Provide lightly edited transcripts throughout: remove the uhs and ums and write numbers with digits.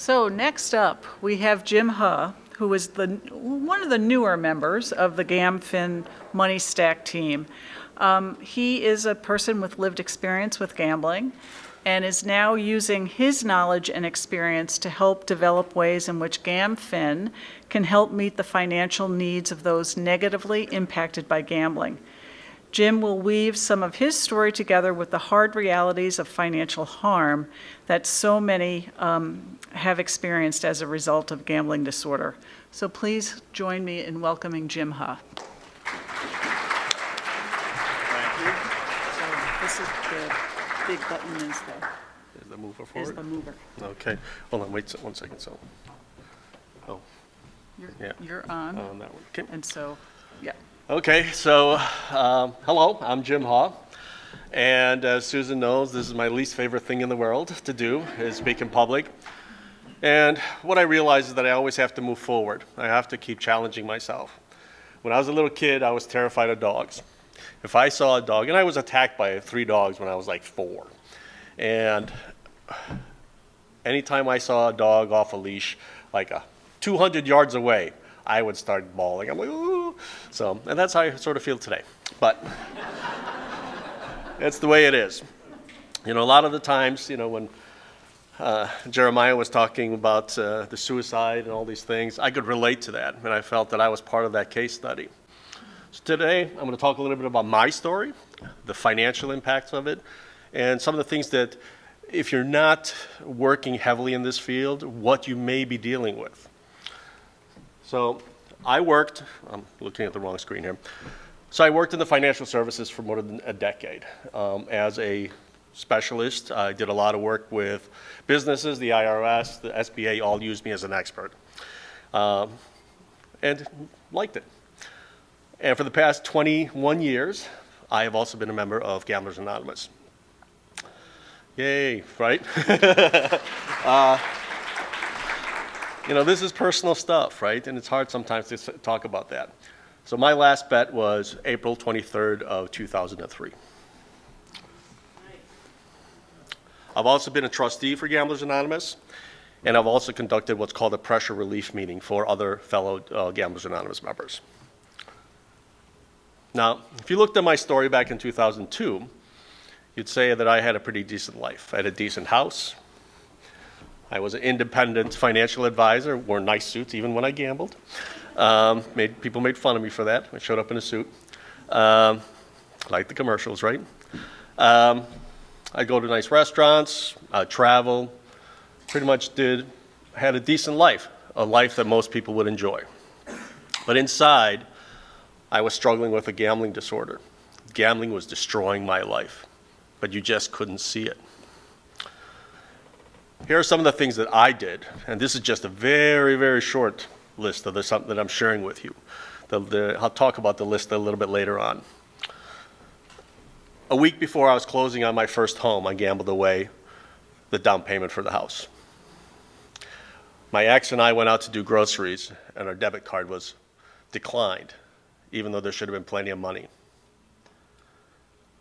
So next up, we have Jim Huh, who is one of the newer members of the GamFin Money Stack team. He is a person with lived experience with gambling and is now using his knowledge and experience to help develop ways in which GamFin can help meet the financial needs of those negatively impacted by gambling. Jim will weave some of his story together with the hard realities of financial harm that so many have experienced as a result of gambling disorder. So please join me in welcoming Jim Huh. Thank you. So this is the big button Is the mover is forward? the mover. Okay. Hold on. Wait one second. So, Yeah. You're on, on that one. Okay. and so, yeah. Okay. So, hello. I'm Jim Huh. And as Susan knows, this is my least favorite thing in the world to do, is speak in public. And what I realize is that I always have to move forward. I have to keep challenging myself. When I was a little kid, I was terrified of dogs. If I saw a dog, and I was attacked by 3 dogs when I was like 4. And anytime I saw a dog off a leash, like 200 yards away, I would start bawling. I'm like, ooh. So, and that's how I sort of feel today. But it's the way it is. You know, a lot of the times, you know, when Jeremiah was talking about the suicide and all these things, I could relate to that, and I felt that I was part of that case study. So today, I'm going to talk a little bit about my story, the financial impacts of it, and some of the things that, if you're not working heavily in this field, what you may be dealing with. So I'm looking at the wrong screen here. So I worked in the financial services for more than a decade. As a specialist, I did a lot of work with businesses, the IRS, the SBA, all used me as an expert, and liked it. And for the past 21 years, I have also been a member of Gamblers Anonymous. Yay, right? You know, this is personal stuff, right? And it's hard sometimes to talk about that. So my last bet was April 23rd of 2003. I've also been a trustee for Gamblers Anonymous, and I've also conducted what's called a pressure relief meeting for other fellow Gamblers Anonymous members. Now, if you looked at my story back in 2002, you'd say that I had a pretty decent life. I had a decent house. I was an independent financial advisor, wore nice suits even when I gambled. People made fun of me for that. I showed up in a suit. Like the commercials, right? I go to nice restaurants, travel, pretty much had a decent life, a life that most people would enjoy. But inside, I was struggling with a gambling disorder. Gambling was destroying my life, but you just couldn't see it. Here are some of the things that I did, and this is just a very, very short list of something that I'm sharing with you. I'll talk about the list a little bit later on. A week before I was closing on my first home, I gambled away the down payment for the house. My ex and I went out to do groceries, and our debit card was declined, even though there should have been plenty of money.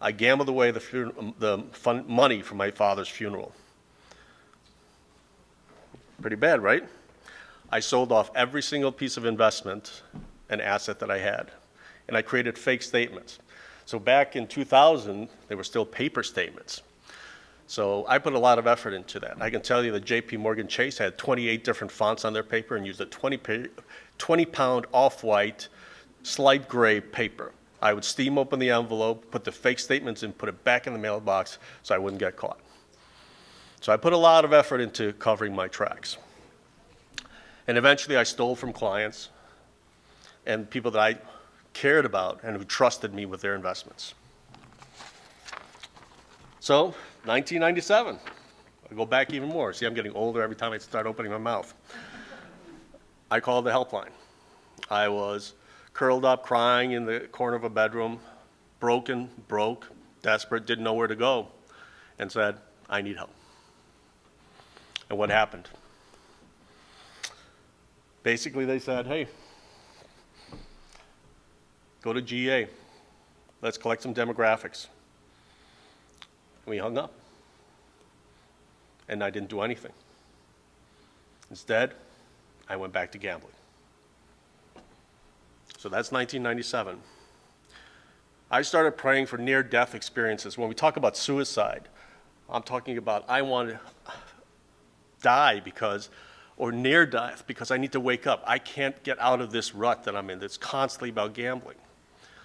I gambled away the money from my father's funeral. Pretty bad, right? I sold off every single piece of investment and asset that I had, and I created fake statements. So back in 2000, they were still paper statements. So I put a lot of effort into that. I can tell you that JP Morgan Chase had 28 different fonts on their paper and used a 20-pound off-white slide gray paper. I would steam open the envelope, put the fake statements in, put it back in the mailbox so I wouldn't get caught. So I put a lot of effort into covering my tracks. And eventually I stole from clients and people that I cared about and who trusted me with their investments. So, 1997, I go back even more. See, I'm getting older every time I start opening my mouth. I called the helpline. I was curled up crying in the corner of a bedroom, broke, desperate, didn't know where to go, and said, I need help. And what happened? Basically, they said, hey, go to GA. Let's collect some demographics. And we hung up. And I didn't do anything. Instead, I went back to gambling. So that's 1997. I started praying for near-death experiences. When we talk about suicide, I'm talking about I want to die or near death because I need to wake up. I can't get out of this rut that I'm in that's constantly about gambling.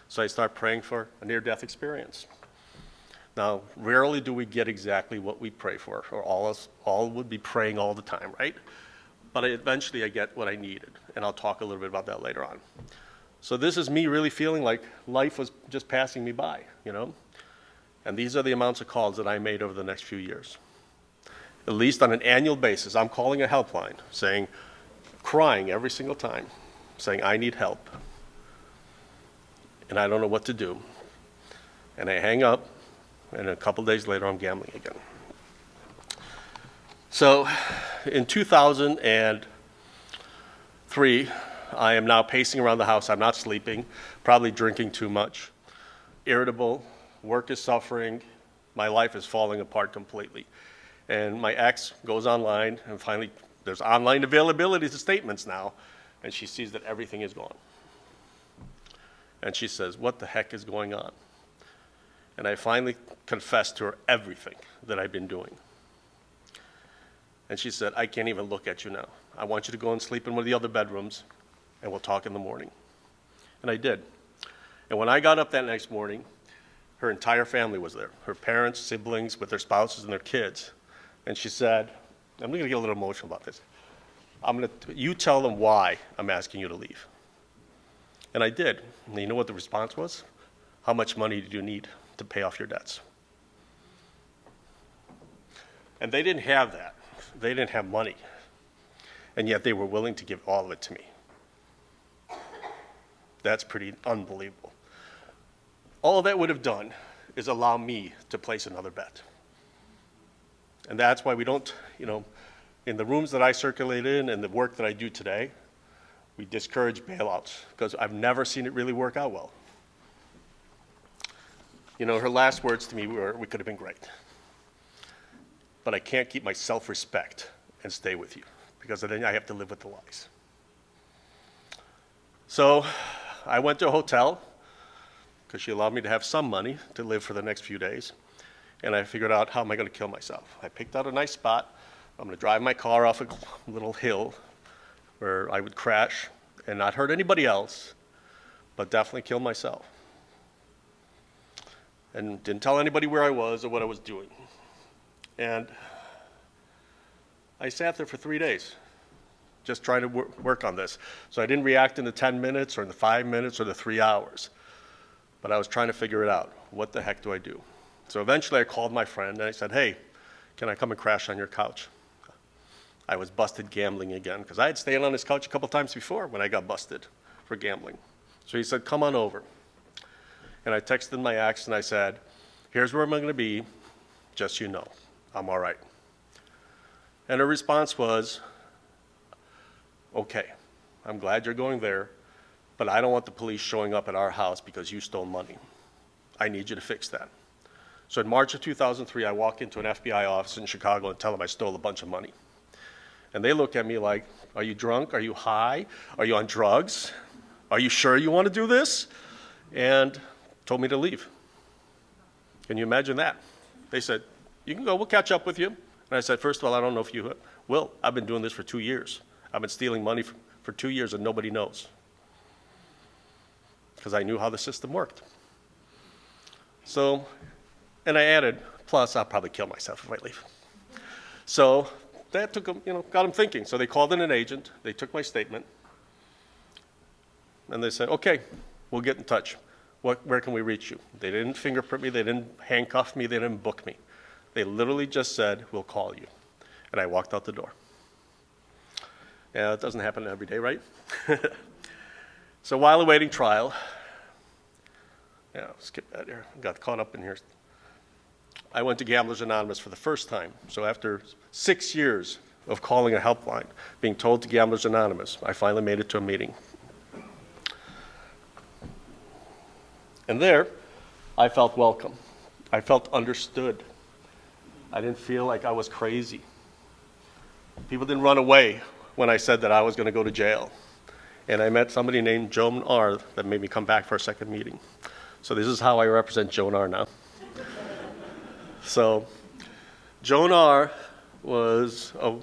So I start praying for a near-death experience. Now, rarely do we get exactly what we pray for, or all would be praying all the time, right? But eventually I get what I needed, and I'll talk a little bit about that later on. So this is me really feeling like life was just passing me by, And these are the amounts of calls that I made over the next few years. At least on an annual basis, I'm calling a helpline, crying every single time, saying, I need help, and I don't know what to do. And I hang up, and a couple days later, I'm gambling again. So in 2003, I am now pacing around the house. I'm not sleeping, probably drinking too much, irritable, work is suffering, my life is falling apart completely. And my ex goes online, and finally, there's online availability to statements now, and she sees that everything is gone. And she says, what the heck is going on? And I finally confessed to her everything that I've been doing. And she said, I can't even look at you now. I want you to go and sleep in one of the other bedrooms, and we'll talk in the morning. And I did. And when I got up that next morning, her entire family was there, her parents, siblings, with their spouses and their kids. And she said, I'm going to get a little emotional about this. You tell them why I'm asking you to leave. And I did. And you know what the response was? How much money do you need to pay off your debts? And they didn't have that. They didn't have money. And yet they were willing to give all of it to me. That's pretty unbelievable. All that would have done is allow me to place another bet. And that's why we don't, in the rooms that I circulate in and the work that I do today, we discourage bailouts because I've never seen it really work out well. Her last words to me were, we could have been great. But I can't keep my self-respect and stay with you because then I have to live with the lies. So I went to a hotel because she allowed me to have some money to live for the next few days. And I figured out, how am I going to kill myself? I picked out a nice spot. I'm going to drive my car off a little hill where I would crash and not hurt anybody else, but definitely kill myself. And didn't tell anybody where I was or what I was doing. And I sat there for 3 days, just trying to work on this. So I didn't react in the 10 minutes or in the 5 minutes or the 3 hours. But I was trying to figure it out. What the heck do I do? So eventually I called my friend and I said, hey, can I come and crash on your couch? I was busted gambling again because I had stayed on his couch a couple times before when I got busted for gambling. So he said, come on over. And I texted my ex and I said, here's where I'm going to be, just so you know, I'm all right. And her response was, okay, I'm glad you're going there, but I don't want the police showing up at our house because you stole money. I need you to fix that. So in March of 2003, I walk into an FBI office in Chicago and tell them I stole a bunch of money. And they look at me like, are you drunk? Are you high? Are you on drugs? Are you sure you want to do this? And told me to leave. Can you imagine that? They said, you can go, we'll catch up with you. And I said, first of all, I don't know if you will. I've been doing this for 2 years. I've been stealing money for 2 years and nobody knows. Because I knew how the system worked. So, and I added, plus I'll probably kill myself if I leave. So that took them, got them thinking. So they called in an agent, they took my statement, and they said, okay, we'll get in touch. Where can we reach you? They didn't fingerprint me, they didn't handcuff me, they didn't book me. They literally just said, we'll call you. And I walked out the door. Yeah, it doesn't happen every day, right? So while awaiting trial, skip that here, got caught up in here. I went to Gamblers Anonymous for the first time. So after 6 years of calling a helpline, being told to Gamblers Anonymous, I finally made it to a meeting. And there, I felt welcome. I felt understood. I didn't feel like I was crazy. People didn't run away when I said that I was going to go to jail. And I met somebody named Joan R. that made me come back for a second meeting. So this is how I represent Joan R. now. So Joan R. was a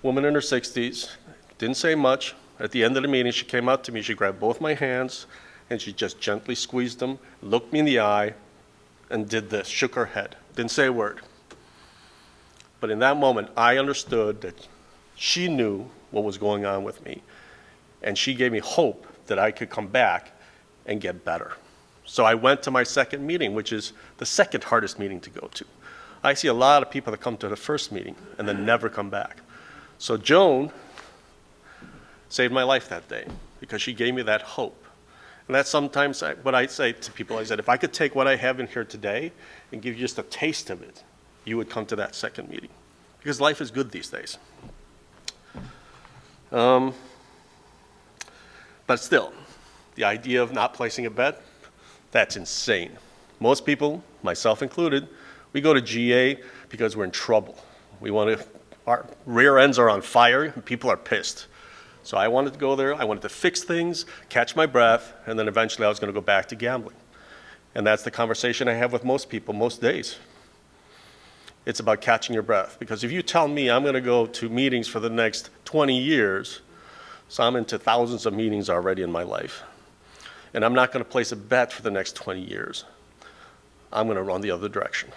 woman in her 60s, didn't say much. At the end of the meeting, she came out to me, she grabbed both my hands, and she just gently squeezed them, looked me in the eye, and did this, shook her head, didn't say a word. But in that moment, I understood that she knew what was going on with me, and she gave me hope that I could come back and get better. So I went to my second meeting, which is the second hardest meeting to go to. I see a lot of people that come to the first meeting and then never come back. So Joan saved my life that day because she gave me that hope. And that's sometimes what I say to people. I said, if I could take what I have in here today and give you just a taste of it, you would come to that second meeting. Because life is good these days. But still, the idea of not placing a bet, that's insane. Most people, myself included, we go to GA because we're in trouble. Our rear ends are on fire and people are pissed. So I wanted to go there, I wanted to fix things, catch my breath, and then eventually I was going to go back to gambling. And that's the conversation I have with most people most days. It's about catching your breath. Because if you tell me I'm going to go to meetings for the next 20 years, so I'm into thousands of meetings already in my life, and I'm not going to place a bet for the next 20 years, I'm going to run the other direction.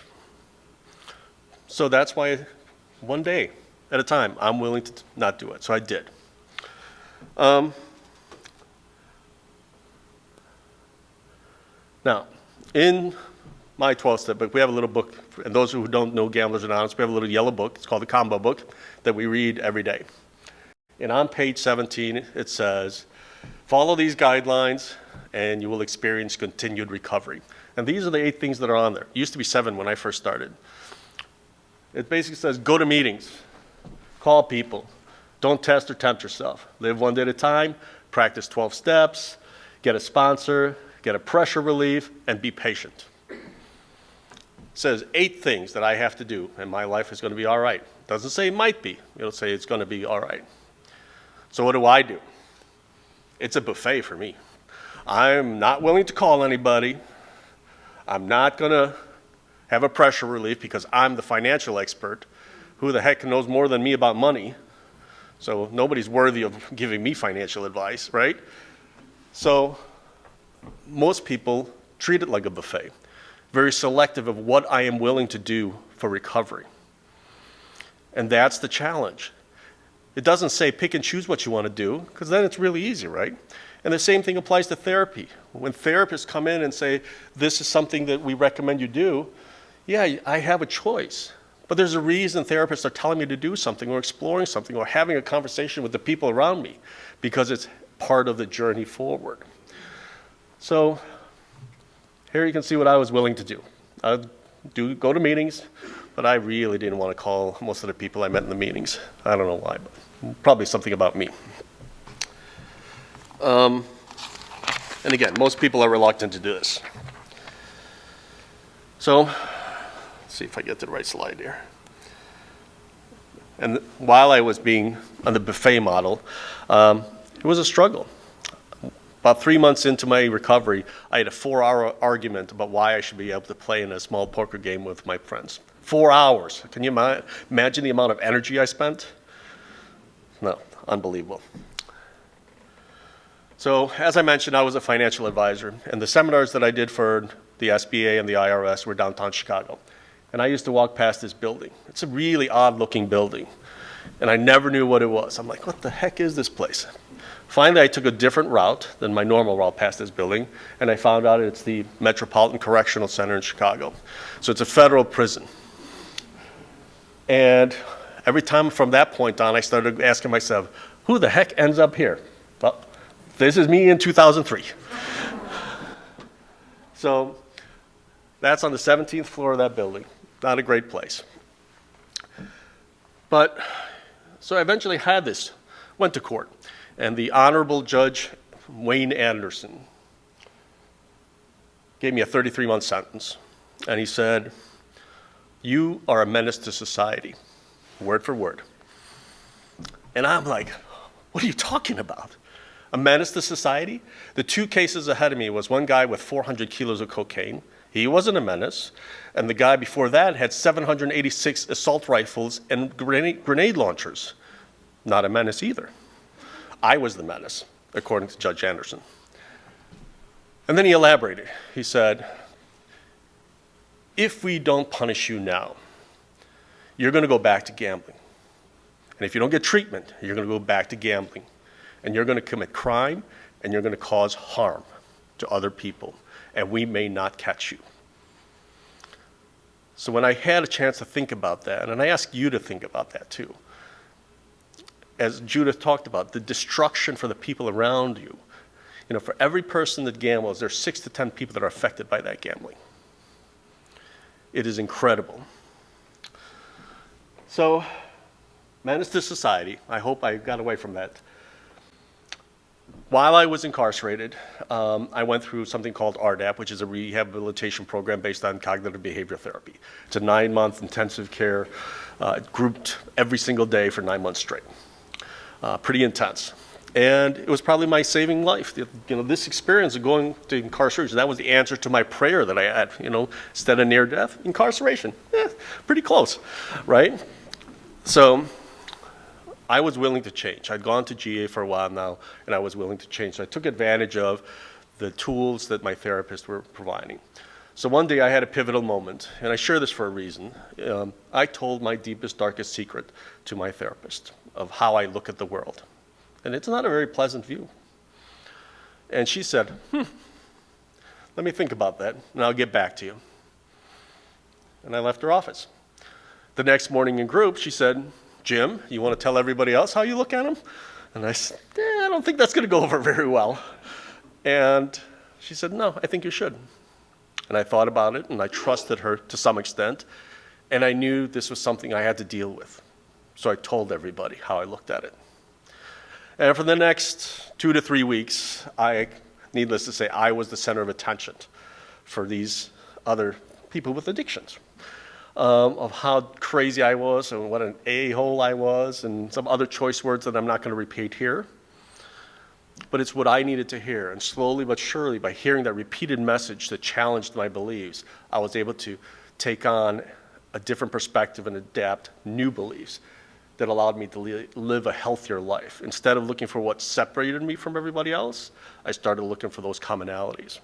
So that's why one day at a time, I'm willing to not do it. So I did. Now, in my 12-step book, we have a little book, and those who don't know Gamblers Anonymous, we have a little yellow book. It's called the Combo Book that we read every day. And on page 17, it says, follow these guidelines and you will experience continued recovery. And these are the 8 things that are on there. It used to be 7 when I first started. It basically says, go to meetings, call people, don't test or tempt yourself. Live one day at a time, practice 12 steps, get a sponsor, get a pressure relief, and be patient. It says 8 things that I have to do, and my life is going to be all right. It doesn't say it might be. It'll say it's going to be all right. So what do? It's a buffet for me. I'm not willing to call anybody. I'm not going to have a pressure relief because I'm the financial expert. Who the heck knows more than me about money? So nobody's worthy of giving me financial advice, right? So most people treat it like a buffet, very selective of what I am willing to do for recovery. And that's the challenge. It doesn't say pick and choose what you want to do, because then it's really easy, right? And the same thing applies to therapy. When therapists come in and say, this is something that we recommend you do, yeah, I have a choice. But there's a reason therapists are telling me to do something or exploring something or having a conversation with the people around me, because it's part of the journey forward. So here you can see what I was willing to do. I'd go to meetings, but I really didn't want to call most of the people I met in the meetings. I don't know why, but probably something about me. And again, most people are reluctant to do this. So let's see if I get to the right slide here. And while I was being on the buffet model, it was a struggle. About 3 months into my recovery, I had a 4-hour argument about why I should be able to play in a small poker game with my friends. 4 hours. Can you imagine the amount of energy I spent? No, unbelievable. So as I mentioned, I was a financial advisor, and the seminars that I did for the SBA and the IRS were downtown Chicago. And I used to walk past this building. It's a really odd-looking building, and I never knew what it was. I'm like, what the heck is this place? Finally, I took a different route than my normal route past this building, and I found out it's the Metropolitan Correctional Center in Chicago. So it's a federal prison. And every time from that point on, I started asking myself, who the heck ends up here? Well, this is me in 2003. So that's on the 17th floor of that building. Not a great place. But so I eventually had this, went to court. And the Honorable Judge Wayne Anderson gave me a 33-month sentence. And he said, you are a menace to society, word for word. And I'm like, what are you talking about? A menace to society? The 2 cases ahead of me was one guy with 400 kilos of cocaine. He wasn't a menace. And the guy before that had 786 assault rifles and grenade launchers. Not a menace either. I was the menace, according to Judge Anderson. And then he elaborated. He said, if we don't punish you now, you're going to go back to gambling. And if you don't get treatment, you're going to go back to gambling. And you're going to commit crime, and you're going to cause harm to other people. And we may not catch you. So when I had a chance to think about that, and I ask you to think about that too, as Judith talked about, the destruction for the people around you. You know, for every person that gambles, there's 6 to 10 people that are affected by that gambling. It is incredible. So, menace to society. I hope I got away from that. While I was incarcerated, I went through something called RDAP, which is a rehabilitation program based on cognitive behavioral therapy. It's a 9-month intensive care, grouped every single day for 9 months straight. Pretty intense. And it was probably my saving life. You know, this experience of going to incarceration, that was the answer to my prayer that I had, you know, instead of near death, incarceration. Pretty close, right? So I was willing to change. I'd gone to GA for a while now, and I was willing to change. So I took advantage of the tools that my therapists were providing. So one day I had a pivotal moment, and I share this for a reason. I told my deepest, darkest secret to my therapist of how I look at the world. And it's not a very pleasant view. And she said, let me think about that, and I'll get back to you. And I left her office. The next morning in group, she said, Jim, you want to tell everybody else how you look at them? And I said, I don't think that's going to go over very well. And she said, no, I think you should. And I thought about it, and I trusted her to some extent, and I knew this was something I had to deal with. So I told everybody how I looked at it. And for the next 2 to 3 weeks, needless to say, I was the center of attention for these other people with addictions, of how crazy I was and what an a-hole I was and some other choice words that I'm not going to repeat here. But it's what I needed to hear. And slowly but surely, by hearing that repeated message that challenged my beliefs, I was able to take on a different perspective and adapt new beliefs that allowed me to live a healthier life. Instead of looking for what separated me from everybody else, I started looking for those commonalities.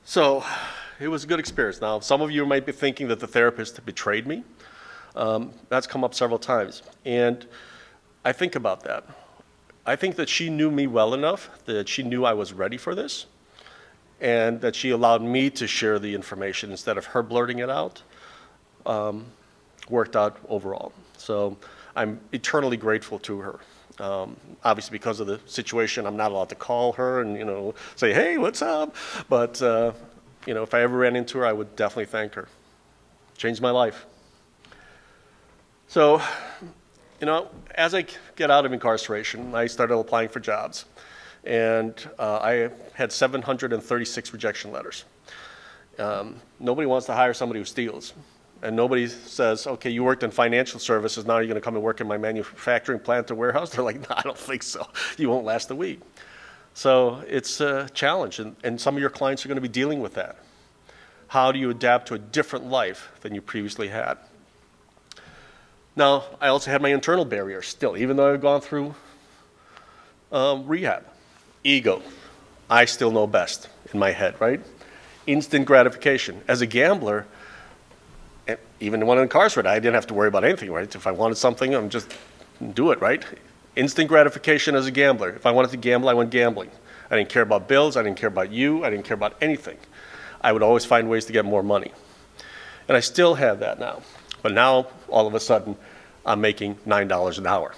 So it was a good experience. Now, some of you might be thinking that the therapist betrayed me. That's come up several times. And I think about that. I think that she knew me well enough that she knew I was ready for this, and that she allowed me to share the information instead of her blurting it out. Worked out overall. So I'm eternally grateful to her. Obviously, because of the situation, I'm not allowed to call her and, you know, say, hey, what's up? But, you know, if I ever ran into her, I would definitely thank her. Changed my life. So, you know, as I get out of incarceration, I started applying for jobs. And I had 736 rejection letters. Nobody wants to hire somebody who steals. And nobody says, okay, you worked in financial services, now you're going to come and work in my manufacturing plant or warehouse? They're like, no, I don't think so. You won't last a week. So it's a challenge, and some of your clients are going to be dealing with that. How do you adapt to a different life than you previously had? Now, I also had my internal barriers still, even though I've gone through rehab. Ego. I still know best in my head, right? Instant gratification. As a gambler, even when incarcerated, I didn't have to worry about anything, right? If I wanted something, I'm just do it, right? Instant gratification as a gambler. If I wanted to gamble, I went gambling. I didn't care about bills. I didn't care about you. I didn't care about anything. I would always find ways to get more money. And I still have that now. But now, all of a sudden, I'm making $9 an hour.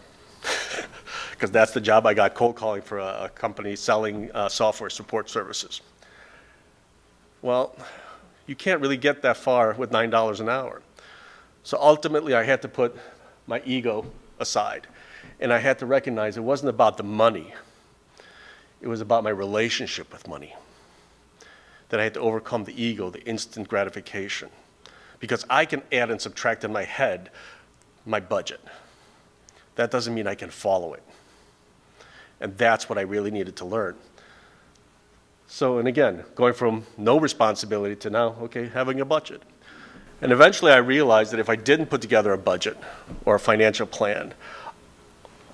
Because that's the job I got cold calling for a company selling software support services. Well, you can't really get that far with $9 an hour. So ultimately, I had to put my ego aside. And I had to recognize it wasn't about the money. It was about my relationship with money. That I had to overcome the ego, the instant gratification. Because I can add and subtract in my head my budget. That doesn't mean I can follow it. And that's what I really needed to learn. So, and again, going from no responsibility to now, okay, having a budget. And eventually I realized that if I didn't put together a budget or a financial plan,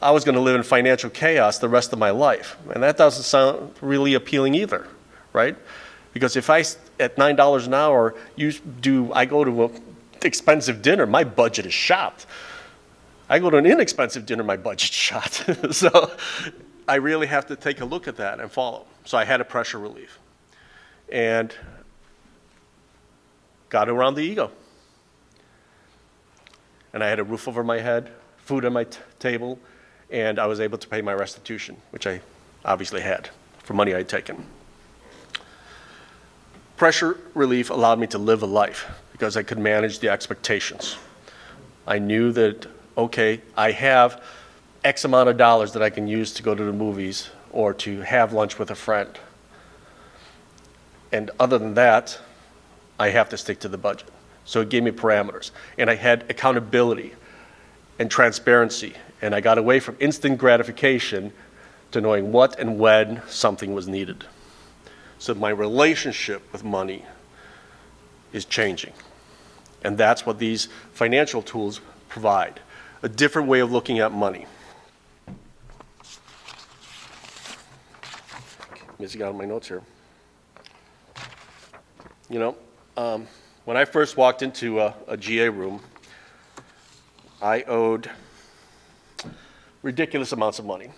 I was going to live in financial chaos the rest of my life. And that doesn't sound really appealing either, right? Because if I, at $9 an hour, I go to an expensive dinner, my budget is shot. I go to an inexpensive dinner, my budget's shot. So I really have to take a look at that and follow. So I had a pressure relief and got around the ego. And I had a roof over my head, food on my table, and I was able to pay my restitution, which I obviously had for money I had taken. Pressure relief allowed me to live a life because I could manage the expectations. I knew that, okay, I have X amount of dollars that I can use to go to the movies or to have lunch with a friend. And other than that, I have to stick to the budget. So it gave me parameters. And I had accountability and transparency. And I got away from instant gratification to knowing what and when something was needed. So my relationship with money is changing. And that's what these financial tools provide, a different way of looking at money. Missing out on my notes here. You know, when I first walked into a GA room, I owed ridiculous amounts of money.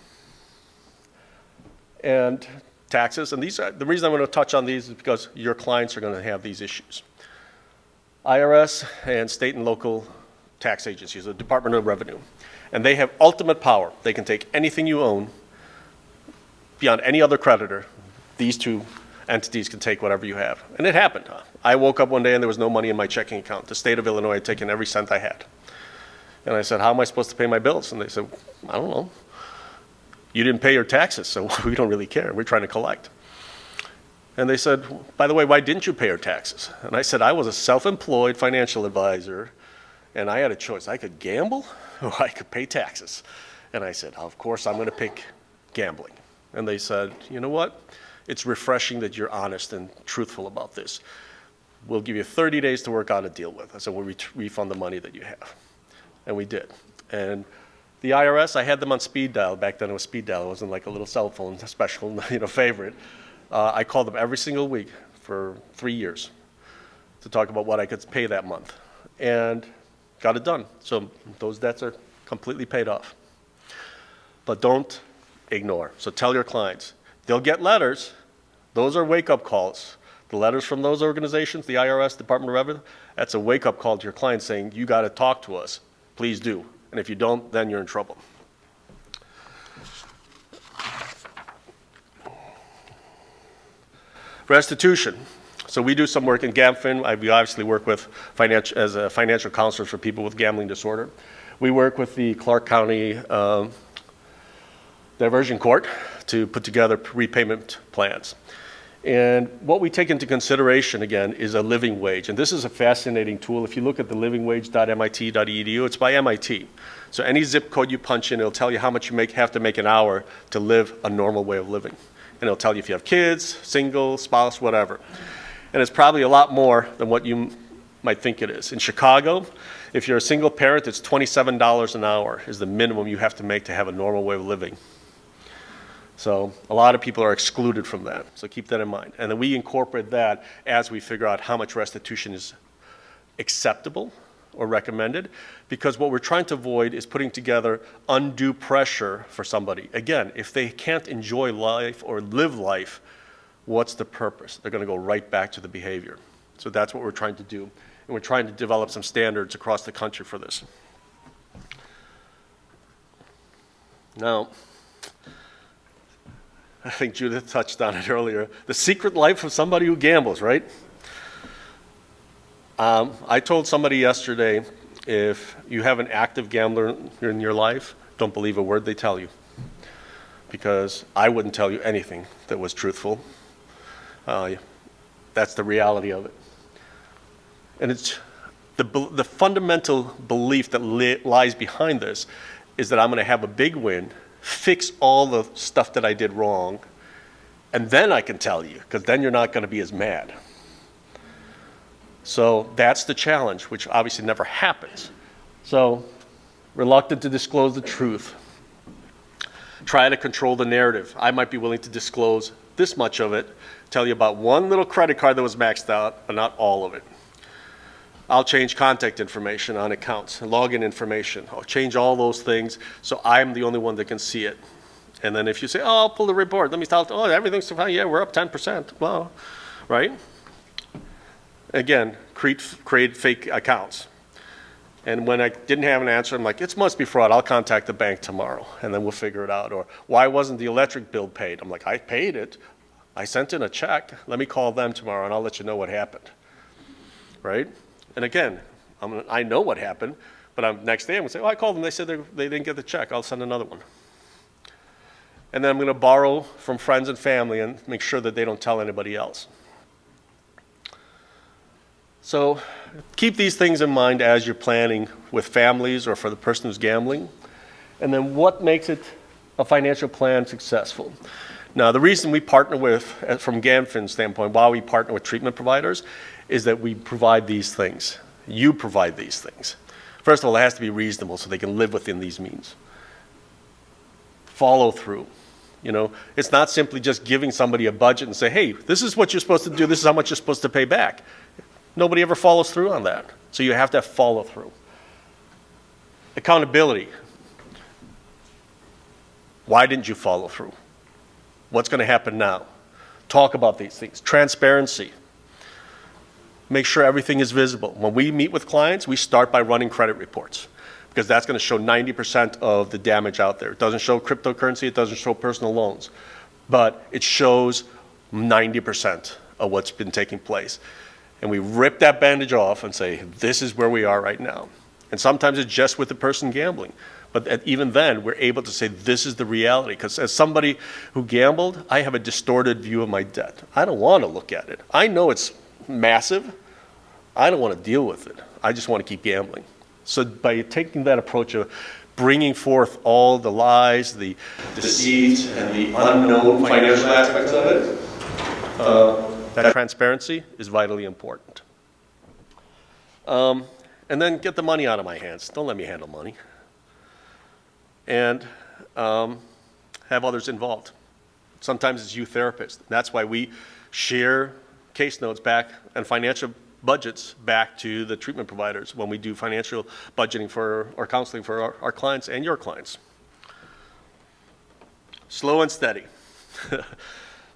And taxes, and the reason I'm going to touch on these is because your clients are going to have these issues. IRS and state and local tax agencies, the Department of Revenue, and they have ultimate power. They can take anything you own beyond any other creditor. These two entities can take whatever you have. And it happened. I woke up one day and there was no money in my checking account. The state of Illinois had taken every cent I had. And I said, how am I supposed to pay my bills? And they said, I don't know. You didn't pay your taxes, so we don't really care. We're trying to collect. And they said, by the way, why didn't you pay your taxes? And I said, I was a self-employed financial advisor, and I had a choice. I could gamble or I could pay taxes. And I said, of course, I'm going to pick gambling. And they said, you know what? It's refreshing that you're honest and truthful about this. We'll give you 30 days to work out a deal with us, and we'll refund the money that you have. And we did. And the IRS, I had them on speed dial. Back then it was speed dial. It wasn't like a little cell phone, a special favorite. I called them every single week for 3 years to talk about what I could pay that month. And got it done. So those debts are completely paid off. But don't ignore. So tell your clients. They'll get letters. Those are wake-up calls. The letters from those organizations, the IRS, Department of Revenue, that's a wake-up call to your clients saying, you got to talk to us. Please do. And if you don't, then you're in trouble. Restitution. So we do some work in GAMFIN. We obviously work with as a financial counselors for people with gambling disorder. We work with the Clark County Diversion Court to put together repayment plans. And what we take into consideration, again, is a living wage. And this is a fascinating tool. If you look at the livingwage.mit.edu, it's by MIT. So any zip code you punch in, it'll tell you how much you have to make an hour to live a normal way of living. And it'll tell you if you have kids, single, spouse, whatever. And it's probably a lot more than what you might think it is. In Chicago, if you're a single parent, it's $27 an hour is the minimum you have to make to have a normal way of living. So a lot of people are excluded from that. So keep that in mind. And then we incorporate that as we figure out how much restitution is acceptable or recommended, because what we're trying to avoid is putting together undue pressure for somebody. Again, if they can't enjoy life or live life, what's the purpose? They're going to go right back to the behavior. So that's what we're trying to do. And we're trying to develop some standards across the country for this. Now, I think Judith touched on it earlier. The secret life of somebody who gambles, right? I told somebody yesterday, if you have an active gambler in your life, don't believe a word they tell you. Because I wouldn't tell you anything that was truthful. That's the reality of it. And it's the fundamental belief that lies behind this is that I'm going to have a big win, fix all the stuff that I did wrong, and then I can tell you, because then you're not going to be as mad. So that's the challenge, which obviously never happens. So, reluctant to disclose the truth. Try to control the narrative. I might be willing to disclose this much of it, tell you about one little credit card that was maxed out, but not all of it. I'll change contact information on accounts, login information. I'll change all those things so I'm the only one that can see it. And then if you say, oh, I'll pull the report, let me tell, oh, everything's fine, yeah, we're up 10%. Well, right? Again, create fake accounts. And when I didn't have an answer, I'm like, it must be fraud. I'll contact the bank tomorrow, and then we'll figure it out. Or why wasn't the electric bill paid? I'm like, I paid it. I sent in a check. Let me call them tomorrow, and I'll let you know what happened. Right? And again, I know what happened, but next day I'm going to say, oh, I called them. They said they didn't get the check. I'll send another one. And then I'm going to borrow from friends and family and make sure that they don't tell anybody else. So keep these things in mind as you're planning with families or for the person who's gambling. And then what makes it a financial plan successful? Now, the reason we partner with, from GamFin's standpoint, why we partner with treatment providers is that we provide these things. You provide these things. First of all, it has to be reasonable so they can live within these means. Follow through. You know, it's not simply just giving somebody a budget and say, hey, this is what you're supposed to do, this is how much you're supposed to pay back. Nobody ever follows through on that. So you have to have follow through. Accountability. Why didn't you follow through? What's going to happen now? Talk about these things. Transparency. Make sure everything is visible. When we meet with clients, we start by running credit reports because that's going to show 90% of the damage out there. It doesn't show cryptocurrency, it doesn't show personal loans, but it shows 90% of what's been taking place. And we rip that bandage off and say, this is where we are right now. And sometimes it's just with the person gambling. But even then, we're able to say, this is the reality. Because as somebody who gambled, I have a distorted view of my debt. I don't want to look at it. I know it's massive. I don't want to deal with it. I just want to keep gambling. So by taking that approach of bringing forth all the lies, the deceit, and the unknown financial aspects of it, that transparency is vitally important. And then get the money out of my hands. Don't let me handle money. And have others involved. Sometimes it's you therapists. That's why we share case notes back and financial budgets back to the treatment providers when we do financial budgeting for or counseling for our clients and your clients. Slow and steady.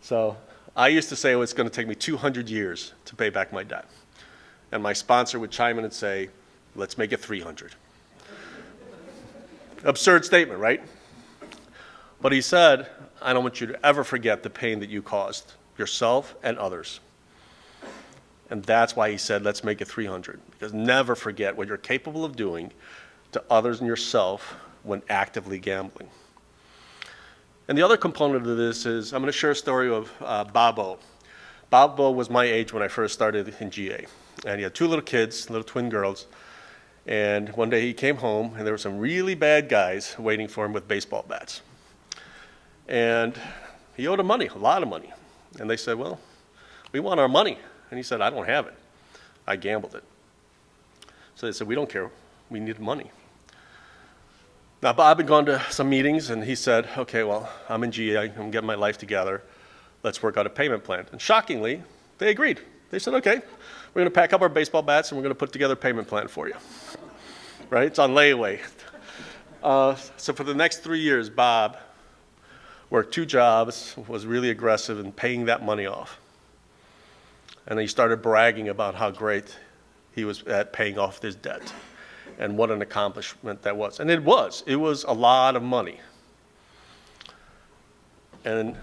So I used to say it's going to take me 200 years to pay back my debt. And my sponsor would chime in and say, let's make it 300. Absurd statement, right? But he said, I don't want you to ever forget the pain that you caused yourself and others. And that's why he said, let's make it 300. Because never forget what you're capable of doing to others and yourself when actively gambling. And the other component of this is, I'm going to share a story of Bobo. Bobo was my age when I first started in GA. And he had two little kids, little twin girls. And one day he came home, and there were some really bad guys waiting for him with baseball bats. And he owed them money, a lot of money. And they said, well, we want our money. And he said, I don't have it. I gambled it. So they said, we don't care. We need money. Now, Bob had gone to some meetings, and he said, okay, well, I'm in GA. I'm getting my life together. Let's work out a payment plan. And shockingly, they agreed. They said, okay, we're going to pack up our baseball bats, and we're going to put together a payment plan for you. Right? It's on layaway. So for the next 3 years, Bob worked 2 jobs, was really aggressive in paying that money off. And he started bragging about how great he was at paying off this debt and what an accomplishment that was. And it was a lot of money. And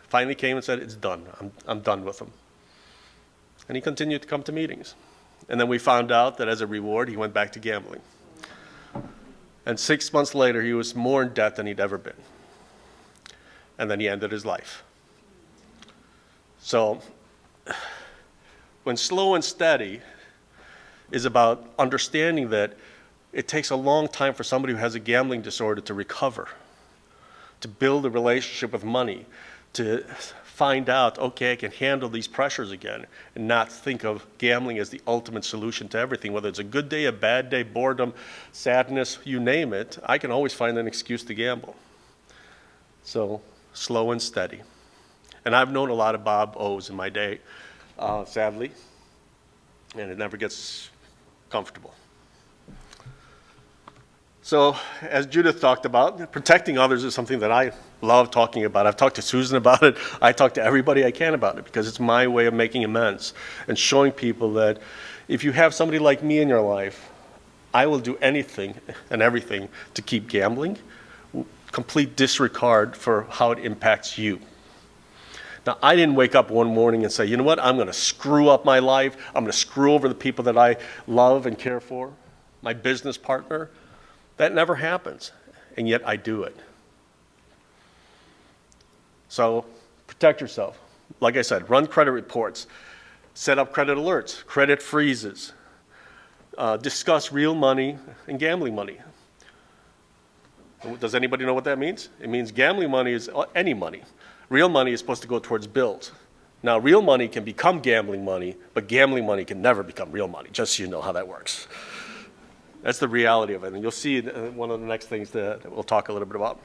finally came and said, it's done. I'm done with him. And he continued to come to meetings. And then we found out that as a reward, he went back to gambling. And 6 months later, he was more in debt than he'd ever been. And then he ended his life. So when slow and steady is about understanding that it takes a long time for somebody who has a gambling disorder to recover, to build a relationship with money, to find out, okay, I can handle these pressures again, and not think of gambling as the ultimate solution to everything. Whether it's a good day, a bad day, boredom, sadness, you name it, I can always find an excuse to gamble. So slow and steady. And I've known a lot of Bob O's in my day, sadly, and it never gets comfortable. So, as Judith talked about, protecting others is something that I love talking about. I've talked to Susan about it. I talk to everybody I can about it because it's my way of making amends and showing people that if you have somebody like me in your life, I will do anything and everything to keep gambling, complete disregard for how it impacts you. Now, I didn't wake up one morning and say, you know what, I'm going to screw up my life. I'm going to screw over the people that I love and care for, my business partner. That never happens, and yet I do it. So protect yourself. Like I said, run credit reports, set up credit alerts, credit freezes, discuss real money and gambling money. Does anybody know what that means? It means gambling money is any money. Real money is supposed to go towards bills. Now, real money can become gambling money, but gambling money can never become real money, just so you know how that works. That's the reality of it. And you'll see one of the next things that we'll talk a little bit about.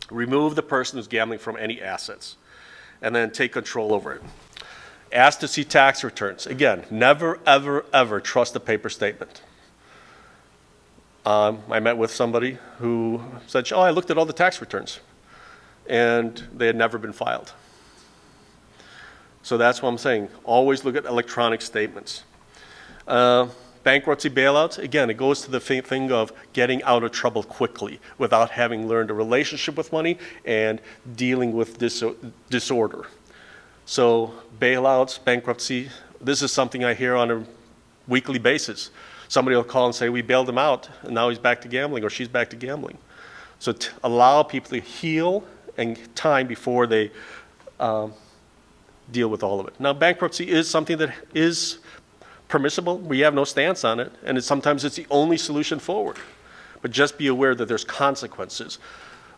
Remove the person who's gambling from any assets, and then take control over it. Ask to see tax returns. Again, never, ever, ever trust a paper statement. I met with somebody who said, oh, I looked at all the tax returns, and they had never been filed. So that's what I'm saying. Always look at electronic statements. Bankruptcy bailouts, again, it goes to the thing of getting out of trouble quickly without having learned a relationship with money and dealing with disorder. So bailouts, bankruptcy, this is something I hear on a weekly basis. Somebody will call and say, we bailed him out, and now he's back to gambling, or she's back to gambling. So allow people to heal and time before they deal with all of it. Now, bankruptcy is something that is permissible. We have no stance on it, and sometimes it's the only solution forward. But just be aware that there's consequences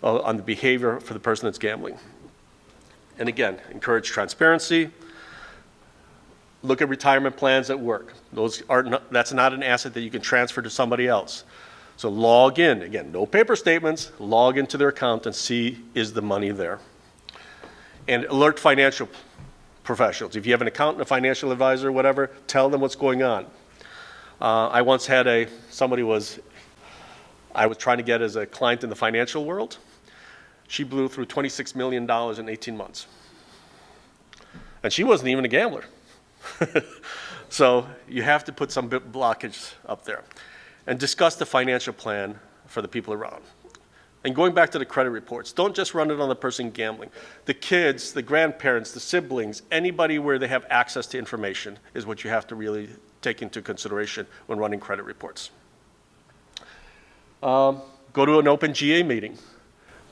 on the behavior for the person that's gambling. And again, encourage transparency. Look at retirement plans at work. That's not an asset that you can transfer to somebody else. So log in. Again, no paper statements. Log into their account and see, is the money there? And alert financial professionals. If you have an accountant, a financial advisor, whatever, tell them what's going on. I once had I was trying to get as a client in the financial world. She blew through $26 million in 18 months. And she wasn't even a gambler. So you have to put some blockage up there. And discuss the financial plan for the people around. And going back to the credit reports, don't just run it on the person gambling. The kids, the grandparents, the siblings, anybody where they have access to information is what you have to really take into consideration when running credit reports. Go to an open GA meeting.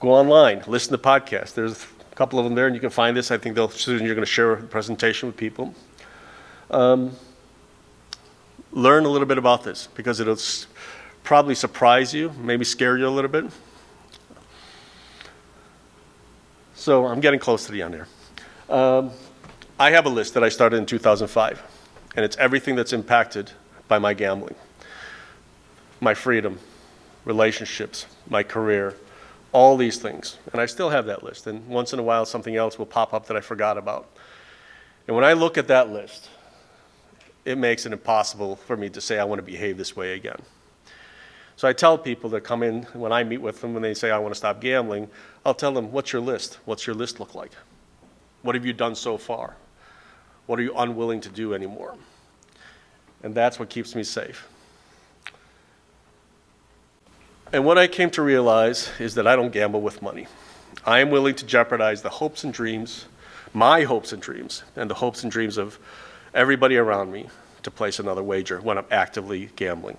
Go online, listen to podcasts. There's a couple of them there, and you can find this. I think soon you're going to share a presentation with people. Learn a little bit about this, because it'll probably surprise you, maybe scare you a little bit. So I'm getting close to the end here. I have a list that I started in 2005, and it's everything that's impacted by my gambling. My freedom, relationships, my career, all these things. And I still have that list, and once in a while something else will pop up that I forgot about. And when I look at that list, it makes it impossible for me to say I want to behave this way again. So I tell people that come in, when I meet with them, when they say I want to stop gambling, I'll tell them, what's your list? What's your list look like? What have you done so far? What are you unwilling to do anymore? And that's what keeps me safe. And what I came to realize is that I don't gamble with money. I am willing to jeopardize the hopes and dreams, my hopes and dreams, and the hopes and dreams of everybody around me to place another wager when I'm actively gambling.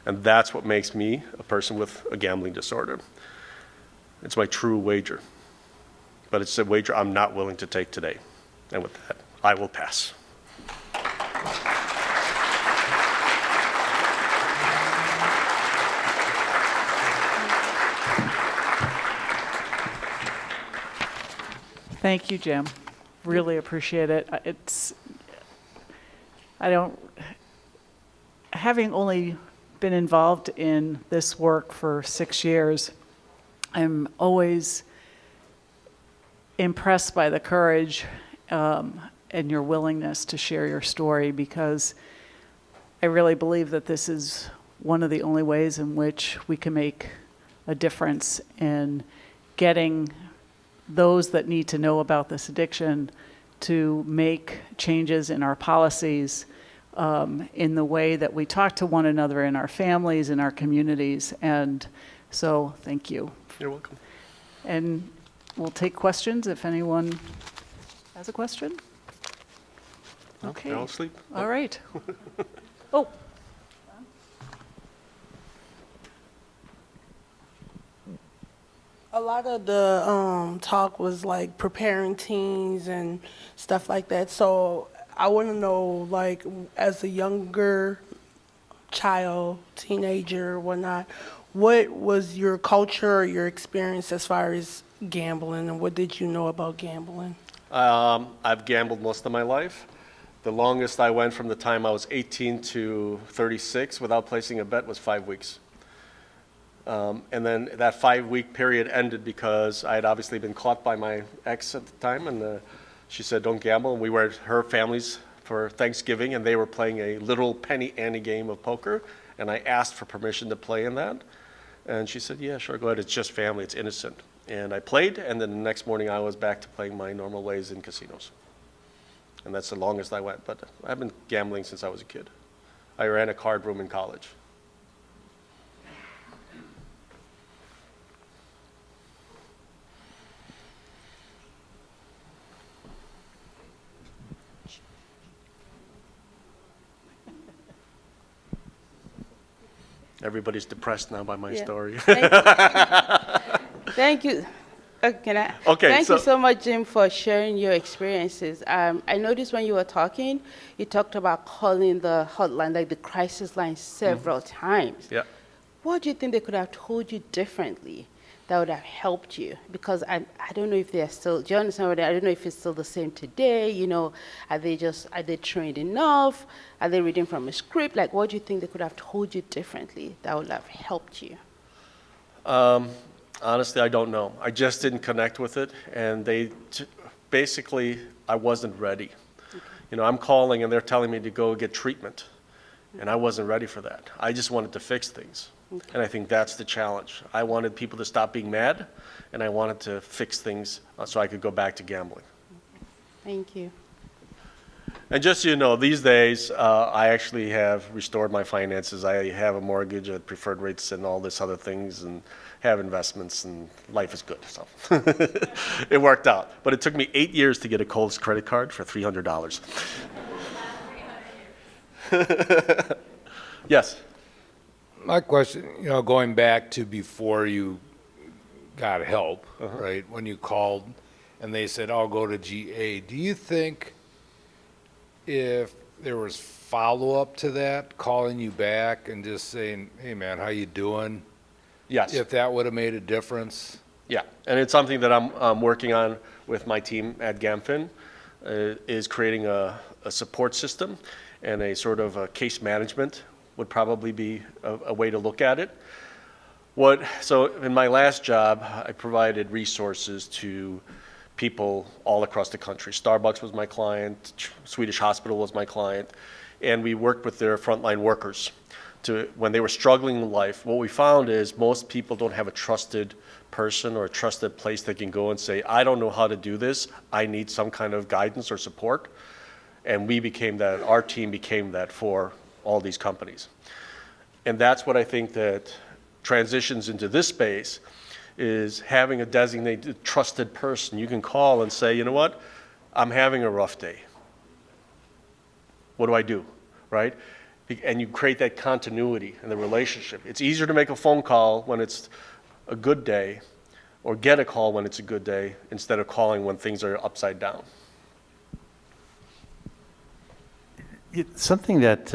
And that's what makes me a person with a gambling disorder. It's my true wager. But it's a wager I'm not willing to take today. And with that, I will pass. Thank you, Jim. Really appreciate it. I don't, having only been involved in this work for 6 years, I'm always impressed by the courage and your willingness to share your story, because I really believe that this is one of the only ways in which we can make a difference in getting those that need to know about this addiction to make changes in our policies, in the way that we talk to one another in our families, in our communities. And so thank you. You're welcome. And we'll take questions if anyone has a question. No, Okay. they're all asleep. All right. Oh. A lot of the talk was like preparing teens and stuff like that. So I want to know, like, as a younger child, teenager, whatnot, what was your culture or your experience as far as gambling, and what did you know about gambling? I've gambled most of my life. The longest I went from the time I was 18 to 36 without placing a bet was 5 weeks. And then that 5-week period ended because I had obviously been caught by my ex at the time, and she said, don't gamble. And we were at her family's for Thanksgiving, and they were playing a little penny ante game of poker, and I asked for permission to play in that. And she said, yeah, sure, go ahead. It's just family. It's innocent. And I played, and then the next morning I was back to playing my normal ways in casinos. And that's the longest I went. But I've been gambling since I was a kid. I ran a card room in college. Everybody's depressed now by my Yeah. story. Thank you. Can I? Okay, Thank so- you so much, Jim, for sharing your experiences. I noticed when you were talking, you talked about calling the hotline, like the crisis line, several times. Yeah. What do you think they could have told you differently that would have helped you? Because I don't know if they're still, do you understand what I don't know if it's still the same today, you know, are they trained enough? Are they reading from a script? Like, what do you think they could have told you differently that would have helped you? Honestly, I don't know. I just didn't connect with it, and basically, I wasn't ready. Okay. You know, I'm calling and they're telling me to go get treatment, and I wasn't ready for that. I just wanted to fix things, okay. And I think that's the challenge. I wanted people to stop being mad, and I wanted to fix things so I could go back to gambling. Okay. Thank you. And just so you know, these days, I actually have restored my finances. I have a mortgage at preferred rates and all this other things, and have investments, and life is good. So it worked out. But it took me 8 years to get a Kohl's credit card for $300. Yes. My question, you know, going back to before you got help, right? When you called and they said, "I'll go to GA," do you think if there was follow-up to that, calling you back and just saying, "Hey, man, how you doing?" Yes. If that would have made a difference? Yeah, and it's something that I'm working on with my team at GamFin, is creating a support system, and a sort of a case management would probably be a way to look at it. So in my last job, I provided resources to people all across the country. Starbucks was my client, Swedish Hospital was my client, and we worked with their frontline workers. When they were struggling in life, what we found is most people don't have a trusted person or a trusted place they can go and say, I don't know how to do this, I need some kind of guidance or support. And we became that, our team became that for all these companies. And that's what I think that transitions into this space, is having a designated trusted person you can call and say, you know what, I'm having a rough day. What do I do, right? And you create that continuity in the relationship. It's easier to make a phone call when it's a good day, or get a call when it's a good day, instead of calling when things are upside down. Something that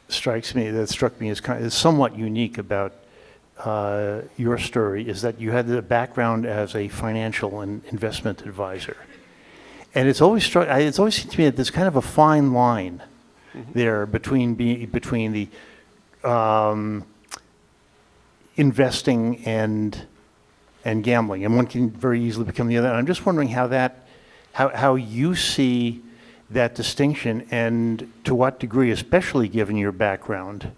struck me as somewhat unique about your story is that you had the background as a financial and investment advisor. And it's always seemed to me that there's kind of a fine line there between the investing and gambling, and one can very easily become the other. And I'm just wondering how you see that distinction, and to what degree, especially given your background,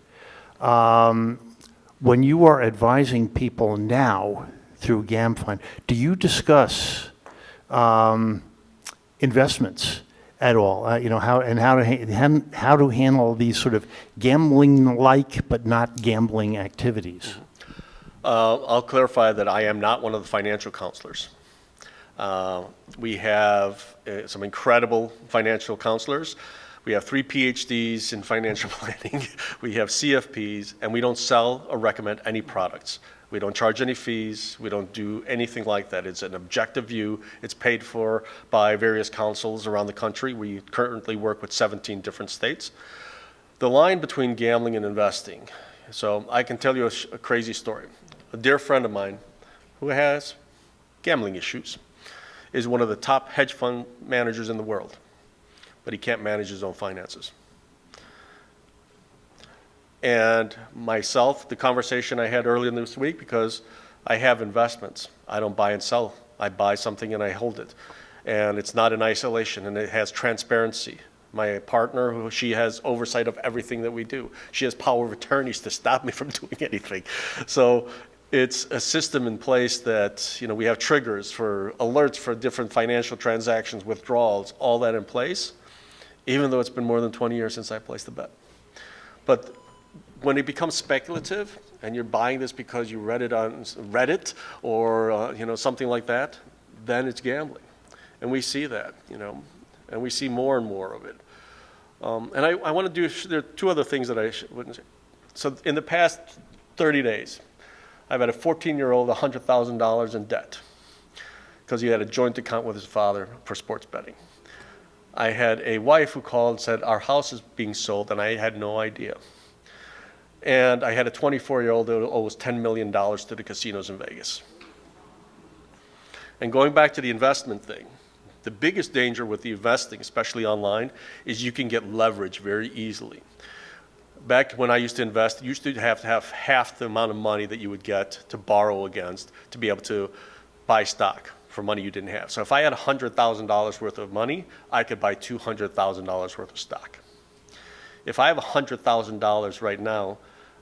when you are advising people now through GamFund, do you discuss investments at all? How to handle these sort of gambling-like but not gambling activities. I'll clarify that I am not one of the financial counselors. We have some incredible financial counselors. We have 3 PhDs in financial planning. We have CFPs, and we don't sell or recommend any products. We don't charge any fees. We don't do anything like that. It's an objective view. It's paid for by various councils around the country. We currently work with 17 different states. The line between gambling and investing. So I can tell you a crazy story. A dear friend of mine who has gambling issues is one of the top hedge fund managers in the world, but he can't manage his own finances. And myself, the conversation I had earlier this week, because I have investments. I don't buy and sell. I buy something and I hold it. And it's not in isolation, and it has transparency. My partner, she has oversight of everything that we do. She has power of attorneys to stop me from doing anything. So it's a system in place that, we have triggers for alerts for different financial transactions, withdrawals, all that in place, even though it's been more than 20 years since I placed a bet. But when it becomes speculative and you're buying this because you read it on Reddit or something like that, then it's gambling. And we see that, and we see more and more of it. And I want to do, there are 2 other things that I wouldn't say. So in the past 30 days, I've had a 14-year-old $100,000 in debt because he had a joint account with his father for sports betting. I had a wife who called and said, our house is being sold, and I had no idea. And I had a 24-year-old who owes $10 million to the casinos in Vegas. And going back to the investment thing, the biggest danger with the investing, especially online, is you can get leverage very easily. Back when I used to invest, you used to have half the amount of money that you would get to borrow against to be able to buy stock for money you didn't have. So if I had $100,000 worth of money, I could buy $200,000 worth of stock. If I have $100,000 right now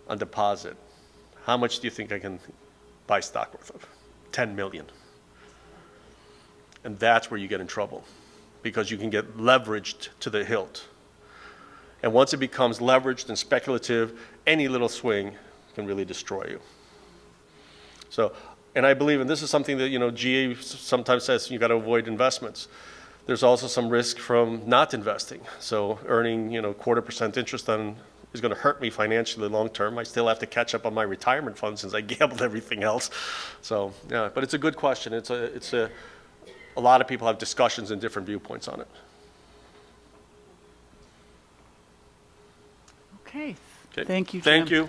on deposit, how much do you think I can buy stock worth of? 10 million. And that's where you get in trouble, because you can get leveraged to the hilt. And once it becomes leveraged and speculative, any little swing can really destroy you. So, and I believe, and this is something that, GA sometimes says, you got to avoid investments. There's also some risk from not investing. So earning, 0.25% interest on is going to hurt me financially long term. I still have to catch up on my retirement fund since I gambled everything else. So, yeah, but it's a good question. A lot of people have discussions and different viewpoints on it. Okay. Okay. Thank you, Jim. Thank you.